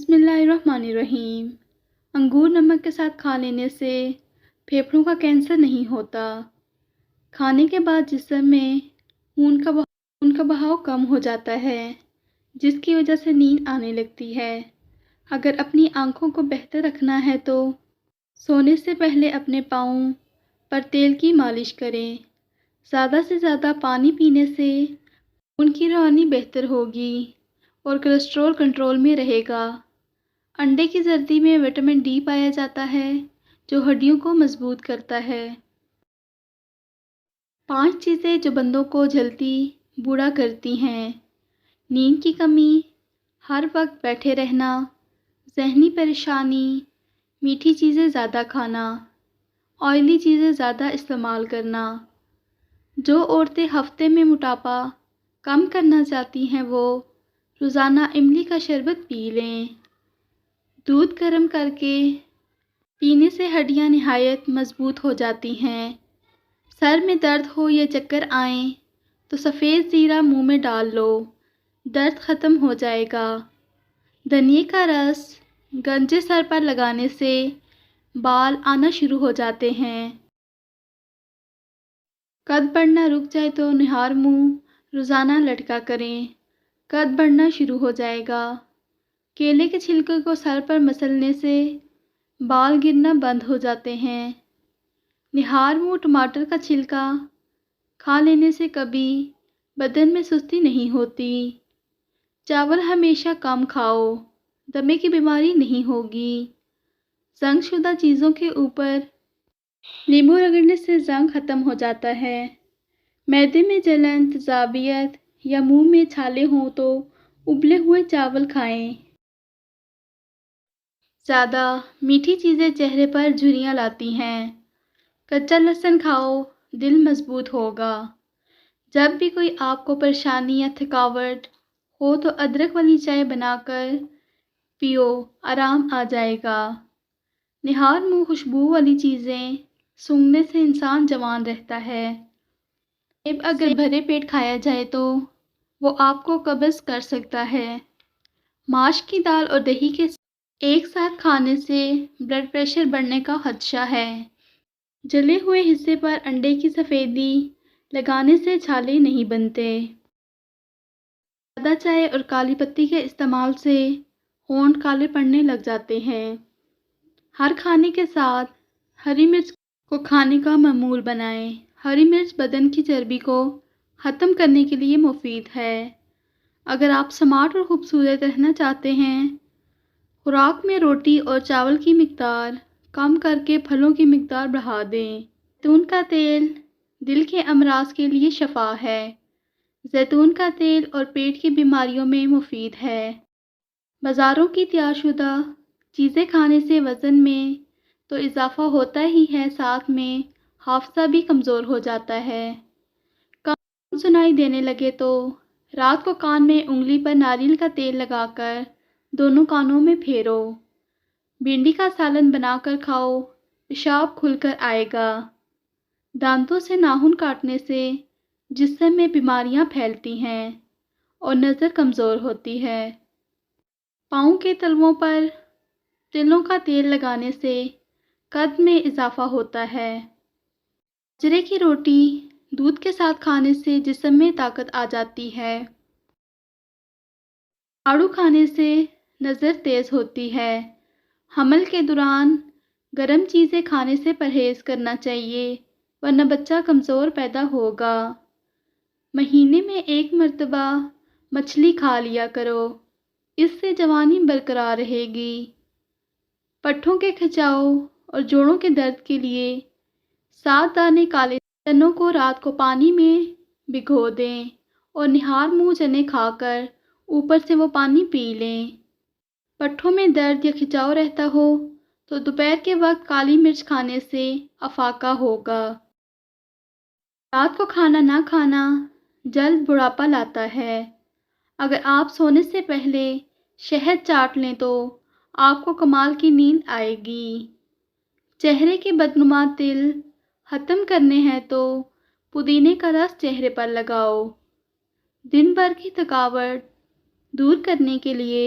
بسم اللہ الرحمن الرحیم۔ انگور نمک کے ساتھ کھا لینے سے پھیپھڑوں کا کینسر نہیں ہوتا۔ کھانے کے بعد جسم میں خون کا بہاؤ کم ہو جاتا ہے، جس کی وجہ سے نیند آنے لگتی ہے۔ اگر اپنی آنکھوں کو بہتر رکھنا ہے تو سونے سے پہلے اپنے پاؤں پر تیل کی مالش کریں۔ زیادہ سے زیادہ پانی پینے سے خون کی روانی بہتر ہوگی اور کولیسٹرول کنٹرول میں رہے گا۔ انڈے کی زردی میں وٹامن ڈی پایا جاتا ہے جو ہڈیوں کو مضبوط کرتا ہے۔ 5 چیزیں جو بندوں کو جلدی بوڑھا کرتی ہیں: نیند کی کمی، ہر وقت بیٹھے رہنا، ذہنی پریشانی، میٹھی چیزیں زیادہ کھانا، آئلی چیزیں زیادہ استعمال کرنا۔ جو عورتیں ہفتے میں موٹاپا کم کرنا چاہتی ہیں وہ روزانہ املی کا شربت پی لیں۔ دودھ گرم کر کے پینے سے ہڈیاں نہایت مضبوط ہو جاتی ہیں۔ سر میں درد ہو یا چکر آئیں تو سفید زیرہ منہ میں ڈال لو، درد ختم ہو جائے گا۔ دھنیے کا رس گنجے سر پر لگانے سے بال آنا شروع ہو جاتے ہیں۔ قد بڑھنا رک جائے تو نہار منہ روزانہ لٹکا کریں، قد بڑھنا شروع ہو جائے گا۔ کیلے کے چھلکے کو سر پر مسلنے سے بال گرنا بند ہو جاتے ہیں۔ نہار منہ ٹماٹر کا چھلکا کھا لینے سے کبھی بدن میں سستی نہیں ہوتی۔ چاول ہمیشہ کم کھاؤ، دمے کی بیماری نہیں ہوگی۔ زنگ شدہ چیزوں کے اوپر لیموں رگڑنے سے زنگ ختم ہو جاتا ہے۔ معدے میں جلن، تیزابیت یا منہ میں چھالے ہوں تو ابلے ہوئے چاول کھائیں۔ زیادہ میٹھی چیزیں چہرے پر جھریاں لاتی ہیں۔ کچا لہسن کھاؤ، دل مضبوط ہوگا۔ جب بھی کوئی آپ کو پریشانی یا تھکاوٹ ہو تو ادرک والی چائے بنا کر پیو، آرام آ جائے گا۔ نہار منہ خوشبو والی چیزیں سونگھنے سے انسان جوان رہتا ہے۔ سیب اگر بھرے پیٹ کھایا جائے تو وہ آپ کو قبض کر سکتا ہے۔ ماش کی دال اور دہی کے ایک ساتھ کھانے سے بلڈ پریشر بڑھنے کا خدشہ ہے۔ جلے ہوئے حصے پر انڈے کی سفیدی لگانے سے چھالے نہیں بنتے۔ زیادہ چائے اور کالی پتی کے استعمال سے ہونٹ کالے پڑنے لگ جاتے ہیں۔ ہر کھانے کے ساتھ ہری مرچ کو کھانے کا معمول بنائیں۔ ہری مرچ بدن کی چربی کو ختم کرنے کے لیے مفید ہے۔ اگر آپ سمارٹ اور خوبصورت رہنا چاہتے ہیں، خوراک میں روٹی اور چاول کی مقدار کم کر کے پھلوں کی مقدار بڑھا دیں۔ زیتون کا تیل دل کے امراض کے لیے شفا ہے۔ زیتون کا تیل اور پیٹ کی بیماریوں میں مفید ہے۔ بازاروں کی تیار شدہ چیزیں کھانے سے وزن میں تو اضافہ ہوتا ہی ہے، ساتھ میں حافظہ بھی کمزور ہو جاتا ہے۔ کان سنائی دینے لگے تو رات کو کان میں انگلی پر ناریل کا تیل لگا کر دونوں کانوں میں پھیرو۔ بھنڈی کا سالن بنا کر کھاؤ، پیشاب کھل کر آئے گا۔ دانتوں سے ناخن کاٹنے سے جسم میں بیماریاں پھیلتی ہیں اور نظر کمزور ہوتی ہے۔ پاؤں کے تلووں پر تلوں کا تیل لگانے سے قد میں اضافہ ہوتا ہے۔ باجرے کی روٹی دودھ کے ساتھ کھانے سے جسم میں طاقت آ جاتی ہے۔ آڑو کھانے سے نظر تیز ہوتی ہے۔ حمل کے دوران گرم چیزیں کھانے سے پرہیز کرنا چاہیے ورنہ بچہ کمزور پیدا ہوگا۔ مہینے میں 1 مرتبہ مچھلی کھا لیا کرو، اس سے جوانی برقرار رہے گی۔ پٹھوں کے کھچاؤ اور جوڑوں کے درد کے لیے 7 دانے کالے چنوں کو رات کو پانی میں بھگو دیں اور نہار منہ چنے کھا کر اوپر سے وہ پانی پی لیں۔ پٹھوں میں درد یا کھچاؤ رہتا ہو تو دوپہر کے وقت کالی مرچ کھانے سے افاقہ ہوگا۔ رات کو کھانا نہ کھانا جلد بڑھاپا لاتا ہے۔ اگر آپ سونے سے پہلے شہد چاٹ لیں تو آپ کو کمال کی نیند آئے گی۔ چہرے کے بدنما تل ختم کرنے ہیں تو پودینے کا رس چہرے پر لگاؤ۔ دن بھر کی تھکاوٹ دور کرنے کے لیے